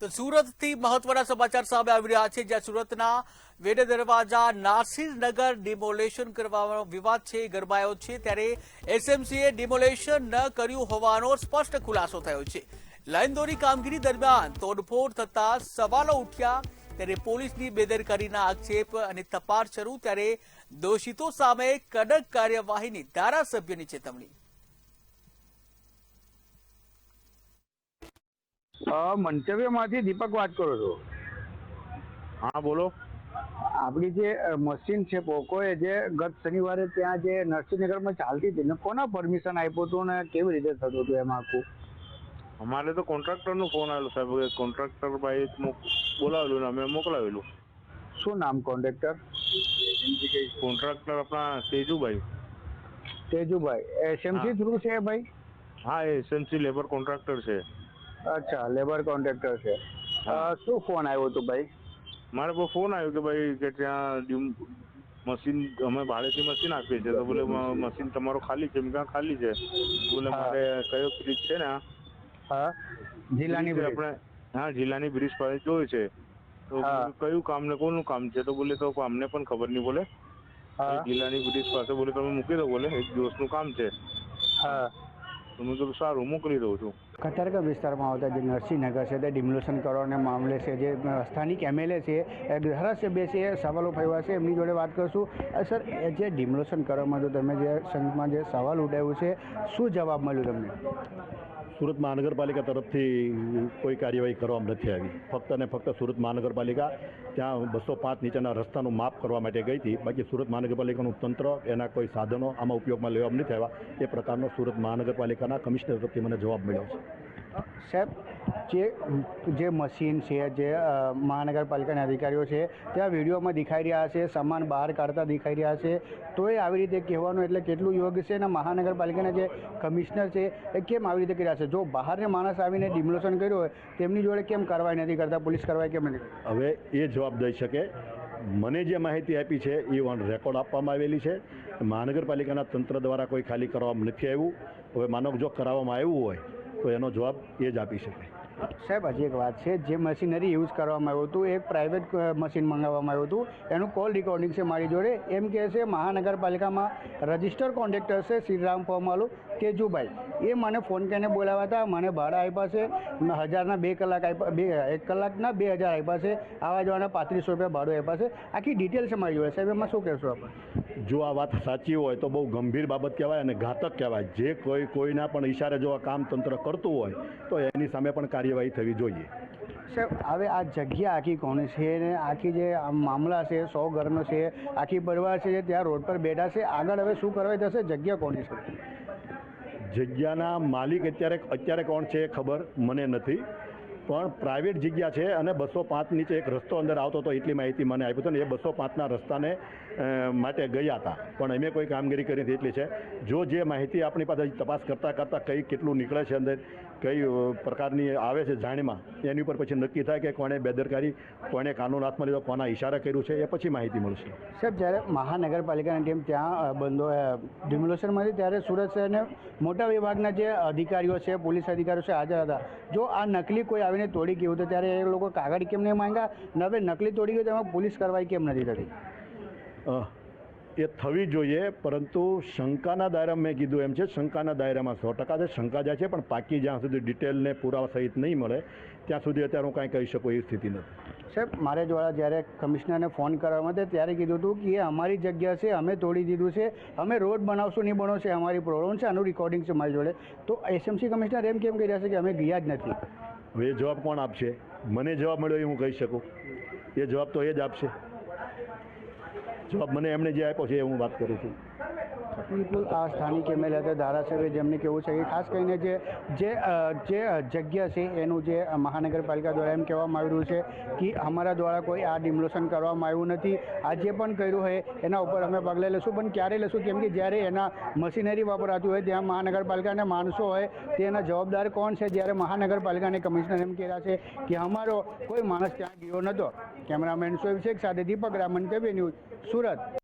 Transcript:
તો સુરતથી મહત્વના સમાચાર સામે આવી રહ્યા છે, જ્યાં સુરતના વેડ દરવાજા નાસિરનગર ડિમોલેશન કરવાનો વિવાદ છે ગરમાયો છે, ત્યારે એસએમસીએ ડિમોલેશન ન કર્યું હોવાનો સ્પષ્ટ ખુલાસો થયો છે। લાઈનદોરી કામગીરી દરમિયાન તોડફોડ થતા સવાલો ઉઠ્યા, ત્યારે પોલીસની બેદરકારીના આક્ષેપ અને તપાસ શરૂ, ત્યારે દોષિતો સામે કડક કાર્યવાહીની ધારાસભ્યની ચેતવણી। મંતવ્યમાંથી દીપક વાત કરો છો? હા બોલો। આપણી જે મશીન છે પોકોએ જે ગત શનિવારે ત્યાં જે નરસિંહનગરમાં ચાલતી હતી ને કોના પરમિશન આપ્યું હતું ને કેવી રીતે થતું હતું એમાં આખું? અમારે તો કોન્ટ્રાક્ટરનો ફોન આવેલો સાહેબ, કોન્ટ્રાક્ટર ભાઈ બોલાવેલું ને અમે મોકલાવેલું। શું નામ કોન્ટ્રાક્ટર? કોન્ટ્રાક્ટર આપણા તેજુભાઈ। તેજુભાઈ એસએમસી થ્રુ છે ભાઈ? હા, એ એસએમસી લેબર કોન્ટ્રાક્ટર છે। અચ્છા, લેબર કોન્ટ્રાક્ટર છે। શું ફોન આવ્યો હતો ભાઈ? મારે પર ફોન આવ્યો કે ભાઈ કે ત્યાં મશીન અમે ભાડેથી મશીન આપીએ છીએ, તો બોલે મશીન તમારો ખાલી છે? મેં ક્યાં ખાલી છે? બોલે મારે કયો બ્રિજ છે ને? હા, જિલ્લાની બ્રિજ આપણે, હા જિલ્લાની બ્રિજ પાસે જોયું છે, તો કયું કામ ને કોનું કામ છે? તો બોલે તો અમને પણ ખબર નહીં, બોલે જિલ્લાની બ્રિજ પાસે બોલે તમે મૂકી દો, બોલે એક દિવસનું કામ છે। હા, તો મેં કીધું સારું મોકલી દઉં છું। કતારગામ વિસ્તારમાં આવતા જે નરસિંહનગર છે તે ડિમોલેશન કરવાના મામલે છે જે સ્થાનિક એમએલએ છે ધારાસભ્ય છે સવાલો થયા છે, એમની જોડે વાત કરશું। સર, એ જે ડિમોલેશન કરવામાં તો તમે જે સંઘમાં જે સવાલ ઉઠાવ્યું છે, શું જવાબ મળ્યો તમને? સુરત મહાનગરપાલિકા તરફથી કોઈ કાર્યવાહી કરવામાં નથી આવી। ફક્ત અને ફક્ત સુરત મહાનગરપાલિકા ત્યાં 205 નીચેના રસ્તાનું માપ કરવા માટે ગઈ હતી, બાકી સુરત મહાનગરપાલિકાનું તંત્ર એના કોઈ સાધનો આમાં ઉપયોગમાં લેવામાં નથી આવ્યા। એ પ્રકારનો સુરત મહાનગરપાલિકાના કમિશનર તરફથી મને જવાબ મળ્યો છે। સાહેબ, જે મશીન છે જે મહાનગરપાલિકાના અધિકારીઓ છે ત્યાં વિડીયોમાં દેખાઈ રહ્યા છે, સામાન બહાર કાઢતા દેખાઈ રહ્યા છે, તો એ આવી રીતે કહેવાનું એટલે કેટલું યોગ્ય છે? અને મહાનગરપાલિકાના જે કમિશનર છે એ કેમ આવી રીતે કર્યા છે? જો બહારને માણસ આવીને ડિમોલેશન કર્યું હોય તેમની જોડે કેમ કાર્યવાહી નથી કરતા, પોલીસ કાર્યવાહી કેમ નથી? હવે એ જવાબ દઈ શકે। મને જે માહિતી આપી છે એ ઓન રેકોર્ડ આપવામાં આવેલી છે। મહાનગરપાલિકાના તંત્ર દ્વારા કોઈ ખાલી કરવામાં નથી આવ્યું। હવે માનો જો કરાવવામાં આવ્યું હોય તો એનો જવાબ એ જ આપી શકે। સાહેબ, હજી એક વાત છે, જે મશીનરી યુઝ કરવામાં આવ્યું હતું એક પ્રાઇવેટ મશીન મંગાવવામાં આવ્યું હતું, એનું કોલ રેકોર્ડિંગ છે મારી જોડે। એમ કહે છે મહાનગરપાલિકામાં રજિસ્ટર કોન્ટ્રાક્ટર છે શ્રીરામ ફોર્મવાળું તેજુભાઈ, એ મને ફોન કરીને બોલાવ્યા હતા, મને ભાડા આપ્યા છે 1000ના 2 કલાક આપ્યા, 1 કલાકના 2000 આપ્યા છે, આવા જવાના 3500 રૂપિયા ભાડું આપ્યા છે। આખી ડિટેલ છે મારી જોડે। સાહેબ, એમાં શું કહેશો આપણે? જો આ વાત સાચી હોય તો બહુ ગંભીર બાબત કહેવાય અને ઘાતક કહેવાય। જે કોઈના પણ ઈશારે જો આ કામ તંત્ર કરતું હોય તો એની સામે પણ કાર્યવાહી થવી જોઈએ। સાહેબ, હવે આ જગ્યા આખી કોની છે ને આખી જે મામલા છે 100 ઘરનો છે, આખી પરિવાર છે જે ત્યાં રોડ પર બેઠા છે, આગળ હવે શું કરવા જશે? જગ્યા કોની છે? જગ્યાના માલિક અત્યારે કોણ છે એ ખબર મને નથી, પણ પ્રાઇવેટ જગ્યા છે અને 205 નીચે એક રસ્તો અંદર આવતો હતો એટલી માહિતી મને આપી હતી, ને એ 205ના રસ્તાને માટે ગયા હતા, પણ અમે કોઈ કામગીરી કરી નથી એટલી છે। જો જે માહિતી આપણી પાસે તપાસ કરતાં કેટલું નીકળે છે અંદર, કઈ પ્રકારની આવે છે જાણમાં, એની ઉપર પછી નક્કી થાય કે કોણે બેદરકારી, કોણે કાનૂન હાથમાં લીધો, કોના ઇશારા કર્યું છે, એ પછી માહિતી મળશે। સાહેબ, જ્યારે મહાનગરપાલિકાની ટીમ ત્યાં ડિમોલેશનમાંથી ત્યારે સુરત શહેરના મોટા વિભાગના જે અધિકારીઓ છે, પોલીસ અધિકારીઓ છે હાજર હતા। જો આ નકલી કોઈ આવીને તોડી ગયું તો ત્યારે એ લોકો કાગળ કેમ નહીં માંગ્યા? ને હવે નકલી તોડી ગયું તેમાં પોલીસ કાર્યવાહી કેમ નથી થતી? એ થવી જોઈએ, પરંતુ શંકાના દાયરામાં મેં કીધું એમ છે, શંકાના દાયરામાં 100% છે, શંકા જાય છે, પણ પાકી જ્યાં સુધી ડિટેલને પુરાવા સહિત નહીં મળે ત્યાં સુધી અત્યારે હું કાંઈ કહી શકું એવી સ્થિતિ નથી। સાહેબ, મારે દ્વારા જ્યારે કમિશનરને ફોન કરવામાં આવ્યો ત્યારે કીધું હતું કે એ અમારી જગ્યા છે, અમે તોડી દીધું છે, અમે રોડ બનાવશું નહીં બનાવશે, અમારી પ્રોબ્લેમ છે, આનું રેકોર્ડિંગ છે મારી જોડે। તો એસએમસી કમિશનર એમ કેમ કહી રહ્યા છે કે અમે ગયા જ નથી? હવે એ જવાબ કોણ આપશે? મને જવાબ મળ્યો એ હું કહી શકું? એ જવાબ તો એ જ આપશે। જવાબ મને એમણે જે આપ્યો છે એ હું વાત કરું છું। બિલકુલ, આ સ્થાનિક એમએલએ હતા ધારાસભ્ય, જેમને કહેવું છે કે ખાસ કરીને જે જગ્યા છે એનું જે મહાનગરપાલિકા દ્વારા એમ કહેવામાં આવી રહ્યું છે કે અમારા દ્વારા કોઈ આ ડિમોલેશન કરવામાં આવ્યું નથી, આ જે પણ કર્યું હોય એના ઉપર અમે પગલાં લેશું, પણ ક્યારે લેશું? કેમ કે જ્યારે એના મશીનરી વાપરાતી હોય ત્યાં મહાનગરપાલિકાના માણસો હોય તેના જવાબદાર કોણ છે? જ્યારે મહાનગરપાલિકાને કમિશનર એમ કહે રહ્યા છે કે અમારો કોઈ માણસ ત્યાં ગયો નહોતો। કેમેરામેન શોએબ શેખ સાથે દીપક રામન, કેબી ન્યૂઝ, સુરત।